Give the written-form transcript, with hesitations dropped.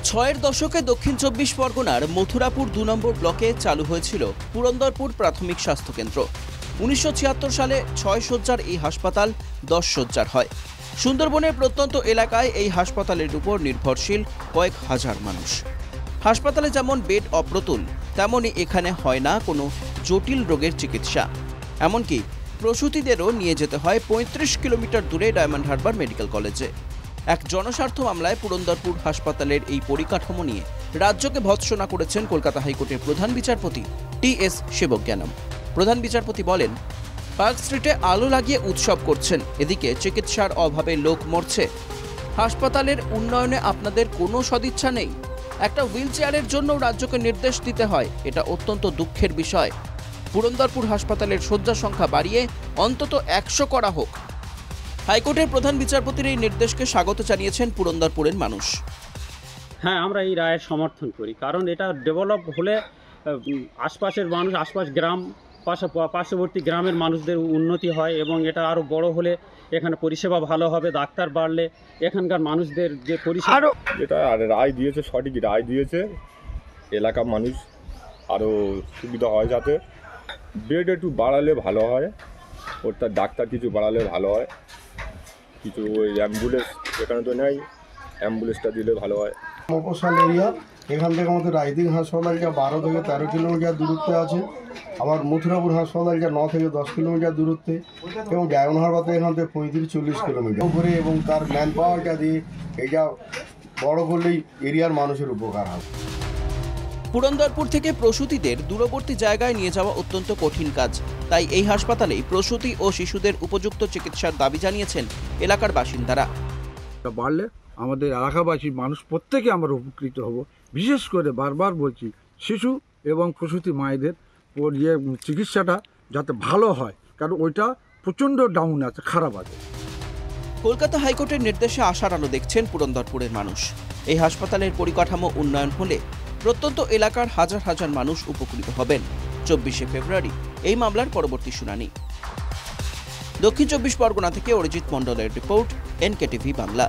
ছয়ের দশকে দক্ষিণ চব্বিশ পরগনার মথুরাপুর ২ নম্বর ব্লকে চালু হয়েছিল পুরন্দরপুর প্রাথমিক স্বাস্থ্যকেন্দ্র। ১৯৭৬ সালে ৬ শয্যার এই হাসপাতাল ১০ শয্যার হয়। সুন্দরবনের প্রত্যন্ত এলাকায় এই হাসপাতালের উপর নির্ভরশীল কয়েক হাজার মানুষ। হাসপাতালে যেমন বেড অপ্রতুল, তেমনই এখানে হয় না কোনো জটিল রোগের চিকিৎসা। এমনকি প্রসূতিদেরও নিয়ে যেতে হয় ৩৫ কিলোমিটার দূরে ডায়মন্ড হারবার মেডিকেল কলেজে। এক জনস্বার্থ মামলায় পুরন্দরপুর হাসপাতালের এই পরিকাঠামো নিয়ে রাজ্যকে ভৎসনা করেছেন কলকাতা হাইকোর্টের প্রধান বিচারপতি টি.এস. শিবজ্ঞানম। প্রধান বিচারপতি বলেন, পার্ক স্ট্রিটে আলো লাগিয়ে উৎসব করছেন, এদিকে চিকিৎসার অভাবে লোক মরছে। হাসপাতালের উন্নয়নে আপনাদের কোনো সদিচ্ছা নেই। একটা হুইল চেয়ারের জন্য রাজ্যকে নির্দেশ দিতে হয়, এটা অত্যন্ত দুঃখের বিষয়। পুরন্দরপুর হাসপাতালের শয্যা সংখ্যা বাড়িয়ে অন্তত ১০০ করা হোক। হাইকোর্টের প্রধান বিচারপতির এই নির্দেশকে স্বাগত জানিয়েছেন পুরন্দরপুরের মানুষ। হ্যাঁ, আমরা এই রায়ের সমর্থন করি, কারণ এটা ডেভেলপ হলে আশপাশের মানুষ, গ্রাম, পার্শ্ববর্তী গ্রামের মানুষদের উন্নতি হয় এবং এটা আরও বড় হলে এখানে পরিষেবা ভালো হবে। ডাক্তার বাড়লে এখানকার মানুষদের যে পরিষেবা, এটা রায় দিয়েছে, সঠিক রায় দিয়েছে। এলাকার মানুষ আরও সুবিধা হয়, যাতে বেড একটু বাড়ালে ভালো হয়, ওটা ডাক্তার কিছু বাড়ালে ভালো হয়। কিছু ওই অ্যাম্বুলেন্স এখানে তো নেই, অ্যাম্বুলেন্সটা দিলে ভালো হয়। মফস্বল এরিয়া, এখান থেকে আমাদের রাইদিং হাসপাতালটা ১২ থেকে ১৩ কিলোমিটার দূরত্বে আছে। আবার মথুরাপুর হাসপাতালটা ৯ থেকে ১০ কিলোমিটার দূরত্বে, এবং ডায়মন্ড হারবার এখান থেকে ৩৫-৪০ কিলোমিটার উপরে, এবং তার ম্যান পাওয়ারটা দিয়ে এটা বড় করলেই এরিয়ার মানুষের উপকার হবে। পুরন্দরপুর থেকে প্রসূতিদের দূরবর্তী জায়গায় নিয়ে যাওয়া অত্যন্ত কঠিন কাজ, তাই এই হাসপাতালেই প্রসূতি ও শিশুদের উপযুক্ত চিকিৎসার দাবি জানিয়েছেন এলাকার বাসিন্দারা। বাড়লে আমাদের এলাকাবাসী মানুষ প্রত্যেকে আমরা উপকৃত হব। বিশেষ করে বারবার বলছি, শিশু এবং প্রসূতি মায়েদের যে চিকিৎসাটা যাতে ভালো হয়, কারণ ওইটা প্রচণ্ড ডাউন আছে, খারাপ আছে। কলকাতা হাইকোর্টের নির্দেশে আশার আলো দেখছেন পুরন্দরপুরের মানুষ। এই হাসপাতালের পরিকাঠামো উন্নয়ন হলে প্রত্যন্ত এলাকার হাজার হাজার মানুষ উপকৃত হবেন। ২৪শে ফেব্রুয়ারি এই মামলার পরবর্তী শুনানি। দক্ষিণ চব্বিশ পরগনা থেকে অরিজিৎ মণ্ডলের রিপোর্ট, NKTV বাংলা।